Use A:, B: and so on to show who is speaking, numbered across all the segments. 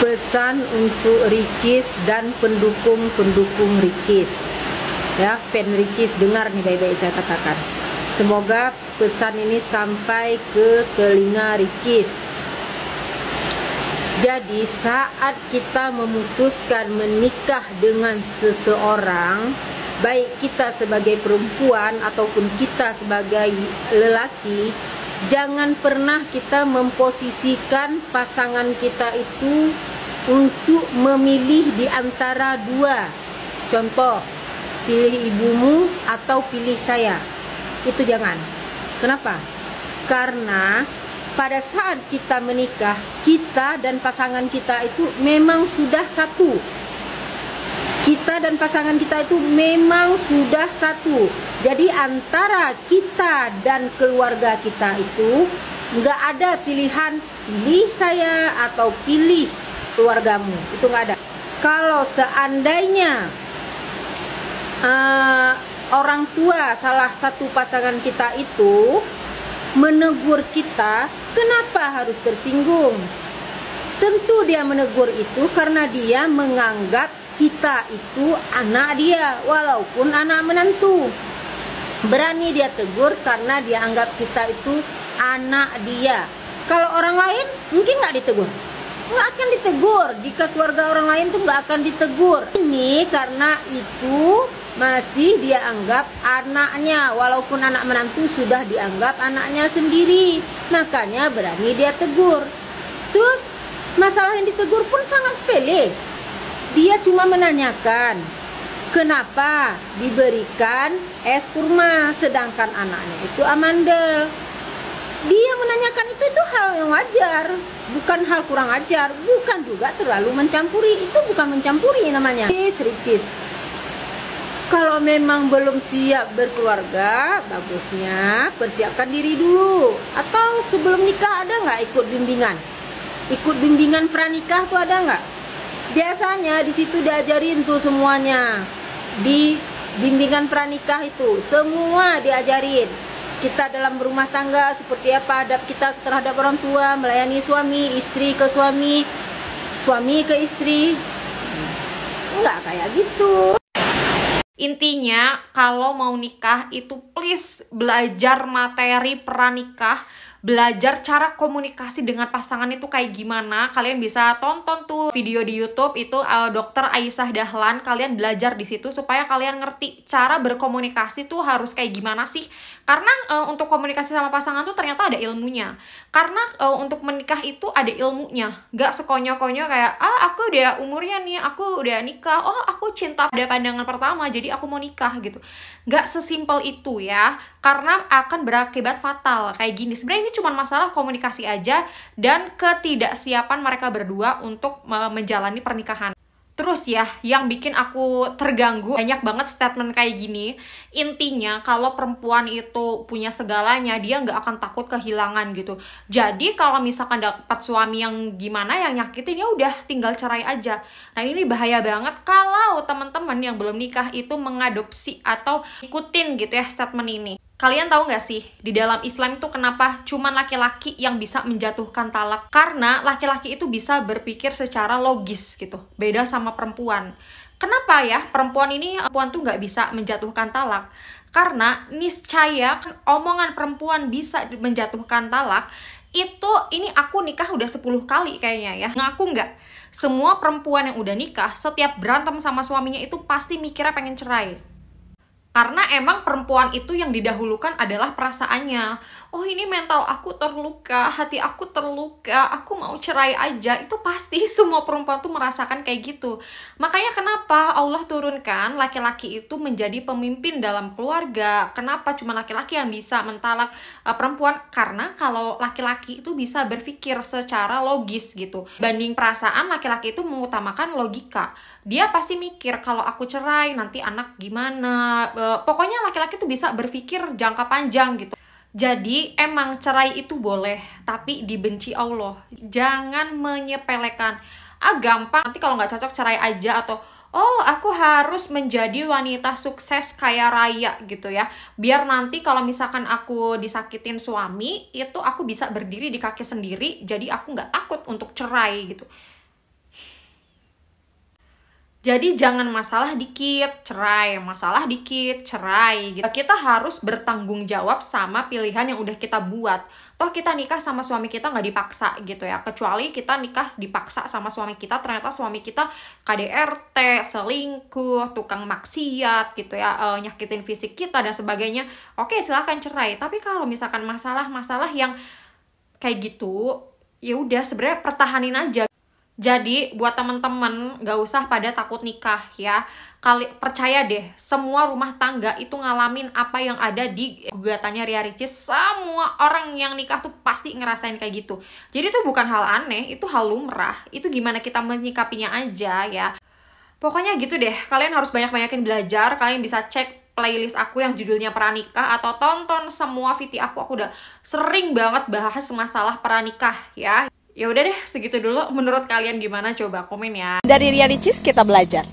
A: Pesan untuk Ricis dan pendukung-pendukung Ricis. Ya, fan Ricis, dengar nih baik-baik saya katakan. Semoga pesan ini sampai ke telinga Ricis. Jadi saat kita memutuskan menikah dengan seseorang, baik kita sebagai perempuan ataupun kita sebagai lelaki, jangan pernah kita memposisikan pasangan kita itu untuk memilih di antara dua. Contoh, pilih ibumu atau pilih saya. Itu jangan. Kenapa? Karena pada saat kita menikah, kita dan pasangan kita itu memang sudah satu. Kita dan pasangan kita itu memang sudah satu. Jadi antara kita dan keluarga kita itu nggak ada pilihan pilih saya atau pilih keluargamu. Itu nggak ada. Kalau seandainya orang tua salah satu pasangan kita itu menegur kita, kenapa harus tersinggung? Tentu dia menegur itu karena dia menganggap kita itu anak dia, walaupun anak menantu. Berani dia tegur karena dia anggap kita itu anak dia. Kalau orang lain mungkin nggak ditegur, nggak akan ditegur. Jika keluarga orang lain tuh nggak akan ditegur. Ini karena itu masih dia anggap anaknya, walaupun anak menantu sudah dianggap anaknya sendiri. Makanya berani dia tegur. Terus masalah yang ditegur pun sangat sepele. Dia cuma menanyakan kenapa diberikan es kurma sedangkan anaknya itu amandel. Dia menanyakan itu hal yang wajar, bukan hal kurang ajar, bukan juga terlalu mencampuri. Itu bukan mencampuri namanya. Ricis, kalau memang belum siap berkeluarga, bagusnya persiapkan diri dulu. Atau sebelum nikah ada nggak ikut bimbingan? Ikut bimbingan pranikah tuh ada nggak? Biasanya di situ diajarin tuh semuanya. Di bimbingan pranikah itu semua diajarin. Kita dalam berumah tangga seperti apa adab kita terhadap orang tua, melayani suami, istri ke suami, suami ke istri. Enggak kayak gitu.
B: Intinya kalau mau nikah itu please belajar materi pranikah, belajar cara komunikasi dengan pasangan itu kayak gimana. Kalian bisa tonton tuh video di YouTube itu Dr. Aisyah Dahlan, kalian belajar di situ supaya kalian ngerti cara berkomunikasi tuh harus kayak gimana sih. Karena untuk komunikasi sama pasangan tuh ternyata ada ilmunya. Karena untuk menikah itu ada ilmunya. Gak sekonyol-konyol kayak, aku udah umurnya nih, aku udah nikah, oh aku cinta pada pandangan pertama, jadi aku mau nikah gitu. Gak sesimpel itu ya. Karena akan berakibat fatal kayak gini. Sebenarnya ini cuma masalah komunikasi aja dan ketidaksiapan mereka berdua untuk menjalani pernikahan. Terus ya, yang bikin aku terganggu, banyak banget statement kayak gini. Intinya, kalau perempuan itu punya segalanya, dia nggak akan takut kehilangan gitu. Jadi, kalau misalkan dapat suami yang gimana, yang nyakitin, ya udah tinggal cerai aja. Nah, ini bahaya banget kalau teman-teman yang belum nikah itu mengadopsi atau ikutin gitu ya statement ini. Kalian tahu nggak sih, di dalam Islam itu kenapa cuman laki-laki yang bisa menjatuhkan talak? Karena laki-laki itu bisa berpikir secara logis gitu, beda sama perempuan. Kenapa ya perempuan tuh nggak bisa menjatuhkan talak? Karena niscaya omongan perempuan bisa menjatuhkan talak, ini aku nikah udah 10 kali kayaknya ya. Ngaku nggak? Semua perempuan yang udah nikah, setiap berantem sama suaminya itu pasti mikirnya pengen cerai. Karena emang perempuan itu yang didahulukan adalah perasaannya. Oh ini mental aku terluka, hati aku terluka, aku mau cerai aja. Itu pasti semua perempuan tuh merasakan kayak gitu. Makanya kenapa Allah turunkan laki-laki itu menjadi pemimpin dalam keluarga. Kenapa cuma laki-laki yang bisa mentalak perempuan? Karena kalau laki-laki itu bisa berpikir secara logis gitu. Banding perasaan, laki-laki itu mengutamakan logika. Dia pasti mikir kalau aku cerai nanti anak gimana. Pokoknya laki-laki tuh bisa berpikir jangka panjang gitu. Jadi emang cerai itu boleh, tapi dibenci Allah. Jangan menyepelekan. Gampang, nanti kalau nggak cocok cerai aja. Atau oh aku harus menjadi wanita sukses kaya raya gitu ya, biar nanti kalau misalkan aku disakitin suami, itu aku bisa berdiri di kaki sendiri, jadi aku nggak takut untuk cerai gitu. Jadi jangan masalah dikit, cerai, masalah dikit, cerai gitu. Kita harus bertanggung jawab sama pilihan yang udah kita buat. Toh kita nikah sama suami kita nggak dipaksa gitu ya. Kecuali kita nikah dipaksa sama suami kita, ternyata suami kita KDRT, selingkuh, tukang maksiat gitu ya, nyakitin fisik kita dan sebagainya. Oke, silahkan cerai. Tapi kalau misalkan masalah-masalah yang kayak gitu, ya udah sebenarnya pertahanin aja. Jadi buat temen-temen gak usah pada takut nikah ya. Percaya deh, semua rumah tangga itu ngalamin apa yang ada di gugatannya Ria Ricis. Semua orang yang nikah tuh pasti ngerasain kayak gitu. Jadi itu bukan hal aneh, itu hal lumrah. Itu gimana kita menyikapinya aja ya. Pokoknya gitu deh, kalian harus banyak-banyakin belajar. Kalian bisa cek playlist aku yang judulnya pranikah, atau tonton semua video aku udah sering banget bahas masalah pranikah ya. Ya udah deh, segitu dulu. Menurut kalian gimana? Coba komen ya.
C: Dari Ria Ricis kita belajar.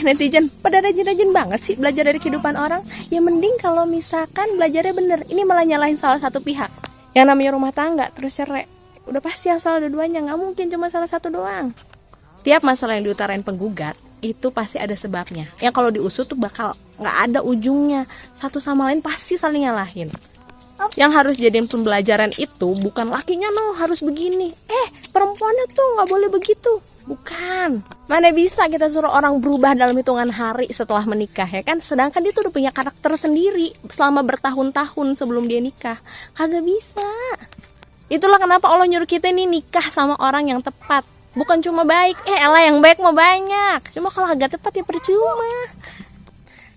C: Netizen pada rajin-rajin banget sih belajar dari kehidupan orang. Ya mending kalau misalkan belajarnya bener. Ini malah nyalahin salah satu pihak. Yang namanya rumah tangga terus cerai, udah pasti yang salah dua-duanya, nggak mungkin cuma salah satu doang. Tiap masalah yang diutarain penggugat itu pasti ada sebabnya. Yang kalau diusut tuh bakal nggak ada ujungnya. Satu sama lain pasti saling nyalahin. Yang harus jadiin pembelajaran itu bukan lakinya harus begini, perempuannya tuh nggak boleh begitu, bukan. Mana bisa kita suruh orang berubah dalam hitungan hari setelah menikah ya kan, sedangkan dia tuh udah punya karakter sendiri selama bertahun-tahun sebelum dia nikah. Kagak bisa. Itulah kenapa Allah nyuruh kita nih nikah sama orang yang tepat, bukan cuma baik. Elah yang baik mau banyak, cuma kalau agak tepat ya percuma.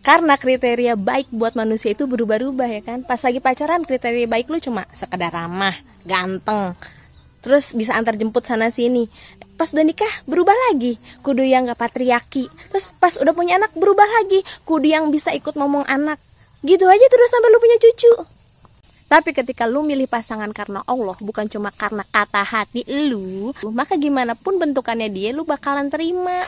C: Karena kriteria baik buat manusia itu berubah-ubah ya kan. Pas lagi pacaran kriteria baik lu cuma sekedar ramah, ganteng, terus bisa antar jemput sana sini. Pas udah nikah berubah lagi, kudu yang gak patriarki. Terus pas udah punya anak berubah lagi, kudu yang bisa ikut ngomong anak. Gitu aja terus sampai lu punya cucu. Tapi ketika lu milih pasangan karena Allah, bukan cuma karena kata hati lu, maka gimana pun bentukannya dia lu bakalan terima.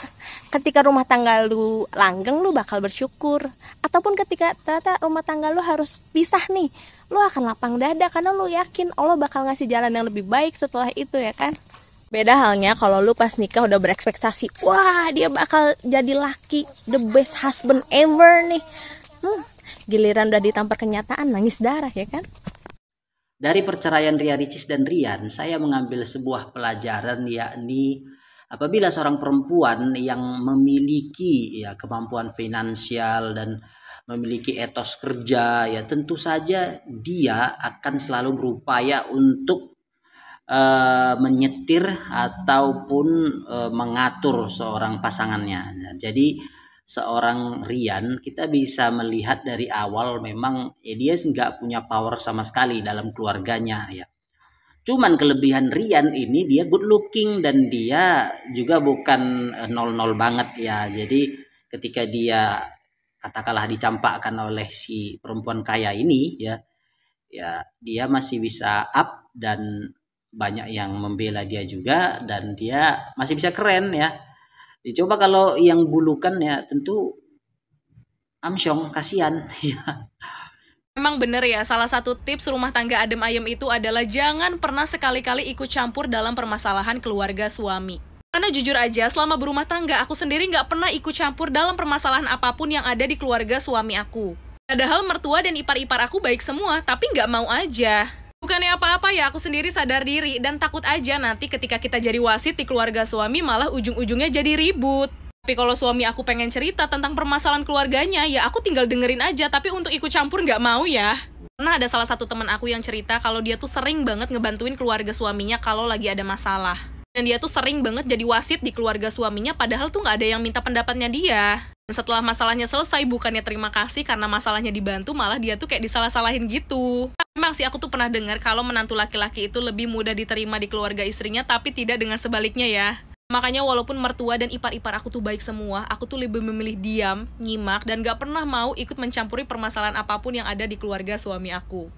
C: Ketika rumah tangga lu langgeng, lu bakal bersyukur. Ataupun ketika ternyata rumah tangga lu harus pisah nih, lu akan lapang dada karena lu yakin Allah bakal ngasih jalan yang lebih baik setelah itu ya kan. Beda halnya kalau lu pas nikah udah berekspektasi, wah dia bakal jadi laki, the best husband ever nih. Giliran udah ditampar kenyataan, nangis darah ya kan.
D: Dari perceraian Ria Ricis dan Rian, saya mengambil sebuah pelajaran, yakni apabila seorang perempuan yang memiliki ya kemampuan finansial dan memiliki etos kerja, ya tentu saja dia akan selalu berupaya untuk menyetir ataupun mengatur seorang pasangannya. Jadi seorang Rian kita bisa melihat dari awal memang dia nggak punya power sama sekali dalam keluarganya ya. Cuman kelebihan Rian ini dia good looking dan dia juga bukan 00 banget ya. Jadi ketika dia katakanlah dicampakkan oleh si perempuan kaya ini ya dia masih bisa up dan banyak yang membela dia juga dan dia masih bisa keren ya. Coba kalau yang bulukan ya tentu amsyong, kasihan ya.
C: Memang bener ya, salah satu tips rumah tangga adem ayem itu adalah jangan pernah sekali-kali ikut campur dalam permasalahan keluarga suami. Karena jujur aja, selama berumah tangga, aku sendiri nggak pernah ikut campur dalam permasalahan apapun yang ada di keluarga suami aku. Padahal mertua dan ipar-ipar aku baik semua, tapi nggak mau aja. Bukannya apa-apa ya, aku sendiri sadar diri dan takut aja nanti ketika kita jadi wasit di keluarga suami malah ujung-ujungnya jadi ribut. Tapi kalau suami aku pengen cerita tentang permasalahan keluarganya, ya aku tinggal dengerin aja, tapi untuk ikut campur nggak mau ya. Pernah ada salah satu teman aku yang cerita kalau dia tuh sering banget ngebantuin keluarga suaminya kalau lagi ada masalah. Dan dia tuh sering banget jadi wasit di keluarga suaminya, padahal tuh nggak ada yang minta pendapatnya dia. Dan setelah masalahnya selesai, bukannya terima kasih karena masalahnya dibantu, malah dia tuh kayak disalah-salahin gitu. Memang sih aku tuh pernah dengar kalau menantu laki-laki itu lebih mudah diterima di keluarga istrinya, tapi tidak dengan sebaliknya ya. Makanya walaupun mertua dan ipar-ipar aku tuh baik semua, aku tuh lebih memilih diam, nyimak, dan gak pernah mau ikut mencampuri permasalahan apapun yang ada di keluarga suami aku.